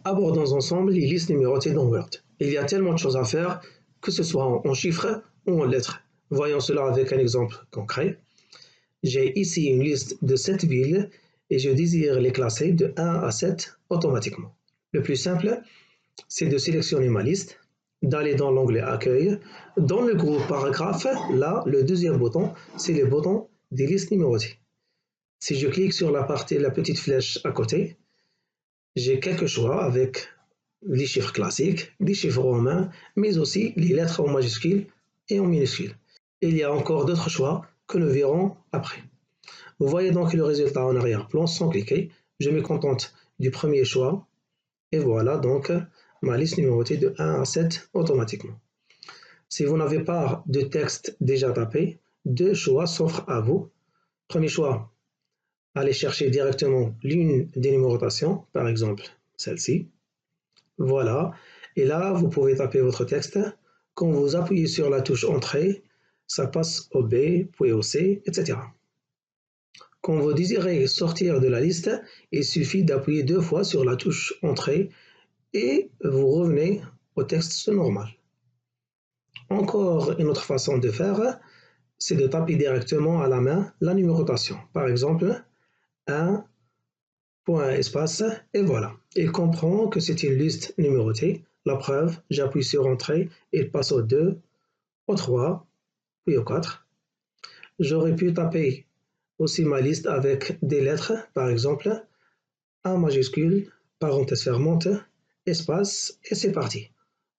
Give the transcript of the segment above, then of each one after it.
Abordons ensemble les listes numérotées dans Word. Il y a tellement de choses à faire, que ce soit en chiffres ou en lettres. Voyons cela avec un exemple concret. J'ai ici une liste de 7 villes et je désire les classer de 1 à 7 automatiquement. Le plus simple, c'est de sélectionner ma liste, d'aller dans l'onglet Accueil. Dans le groupe Paragraphe, là, le deuxième bouton, c'est le bouton des listes numérotées. Si je clique sur la petite flèche à côté, j'ai quelques choix avec les chiffres classiques, les chiffres romains, mais aussi les lettres en majuscules et en minuscules. Il y a encore d'autres choix que nous verrons après. Vous voyez donc le résultat en arrière-plan sans cliquer. Je me contente du premier choix et voilà donc ma liste numérotée de 1 à 7 automatiquement. Si vous n'avez pas de texte déjà tapé, deux choix s'offrent à vous. Premier choix, allez chercher directement l'une des numérotations, par exemple celle-ci. Voilà, et là vous pouvez taper votre texte. Quand vous appuyez sur la touche Entrée, ça passe au B, puis au C, etc. Quand vous désirez sortir de la liste, il suffit d'appuyer 2 fois sur la touche Entrée et vous revenez au texte normal. Encore une autre façon de faire, c'est de taper directement à la main la numérotation. Par exemple, 1, point espace, et voilà. Il comprend que c'est une liste numérotée. La preuve, j'appuie sur Entrée, il passe au 2, au 3, puis au 4. J'aurais pu taper aussi ma liste avec des lettres, par exemple, A majuscule, parenthèse fermante, espace, et c'est parti.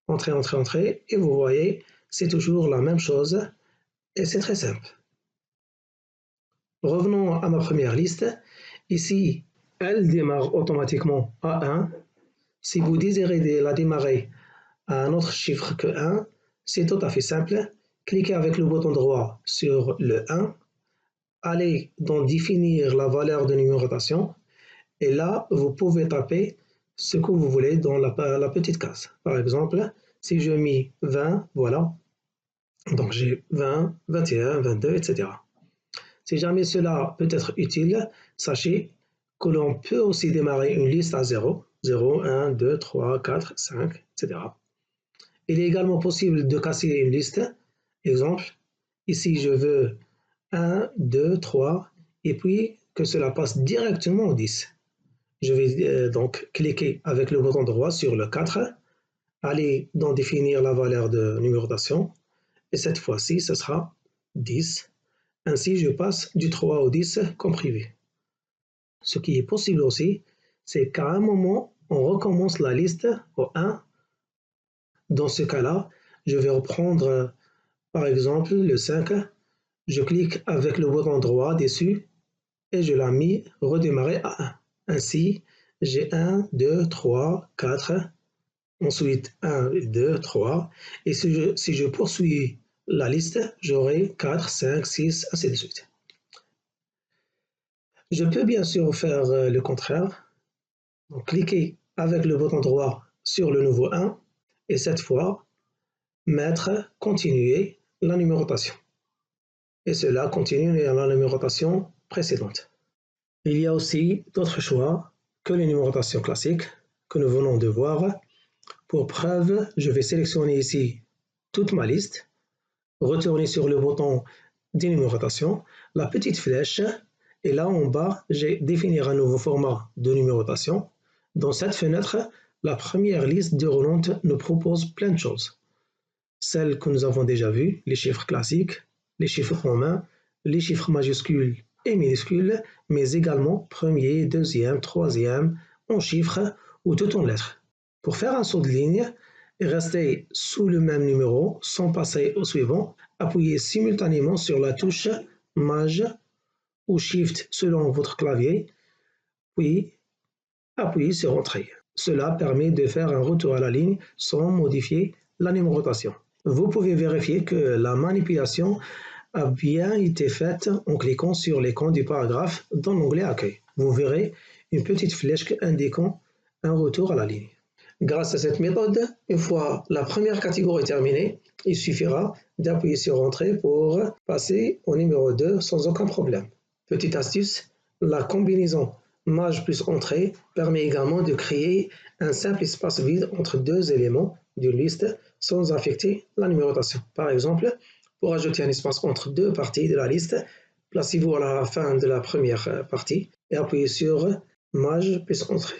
Entrée, entrée, entrée, et vous voyez, c'est toujours la même chose, et c'est très simple. Revenons à ma première liste. Ici, elle démarre automatiquement à 1. Si vous désirez la démarrer à un autre chiffre que 1, c'est tout à fait simple. Cliquez avec le bouton droit sur le 1, allez dans Définir la valeur de numérotation, et là, vous pouvez taper ce que vous voulez dans la petite case. Par exemple, si je mets 20, voilà, donc j'ai 20, 21, 22, etc. Si jamais cela peut être utile, sachez que l'on peut aussi démarrer une liste à 0, 0, 1, 2, 3, 4, 5, etc. Il est également possible de casser une liste. Exemple, ici je veux 1, 2, 3, et puis que cela passe directement au 10. Je vais donc cliquer avec le bouton droit sur le 4, aller dans Définir la valeur de numérotation, et cette fois-ci, ce sera 10. Ainsi, je passe du 3 au 10 comprimé. Ce qui est possible aussi, c'est qu'à un moment, on recommence la liste au 1. Dans ce cas-là, je vais reprendre par exemple le 5. Je clique avec le bouton droit dessus et je la mets redémarrer à 1. Ainsi, j'ai 1, 2, 3, 4, ensuite 1, 2, 3. Et si je poursuis la liste, j'aurai 4, 5, 6, ainsi de suite. Je peux bien sûr faire le contraire. Donc, cliquer avec le bouton droit sur le nouveau 1 et cette fois, mettre continuer la numérotation. Et cela continue à la numérotation précédente. Il y a aussi d'autres choix que les numérotations classiques que nous venons de voir. Pour preuve, je vais sélectionner ici toute ma liste, retourner sur le bouton des numérotations, la petite flèche, et là en bas, j'ai définir un nouveau format de numérotation. Dans cette fenêtre, la première liste déroulante nous propose plein de choses. Celles que nous avons déjà vues, les chiffres classiques, les chiffres romains, les chiffres majuscules et minuscules, mais également premier, deuxième, troisième, en chiffres ou tout en lettres. Pour faire un saut de ligne et rester sous le même numéro sans passer au suivant, appuyez simultanément sur la touche Maj ou Shift selon votre clavier, puis appuyez sur Entrée. Cela permet de faire un retour à la ligne sans modifier la numérotation. Vous pouvez vérifier que la manipulation a bien été faite en cliquant sur l'écran du paragraphe dans l'onglet Accueil. Vous verrez une petite flèche indiquant un retour à la ligne. Grâce à cette méthode, une fois la première catégorie terminée, il suffira d'appuyer sur Entrée pour passer au numéro 2 sans aucun problème. Petite astuce, la combinaison Maj plus entrée permet également de créer un simple espace vide entre deux éléments d'une liste sans affecter la numérotation. Par exemple, pour ajouter un espace entre deux parties de la liste, placez-vous à la fin de la première partie et appuyez sur Maj plus entrée.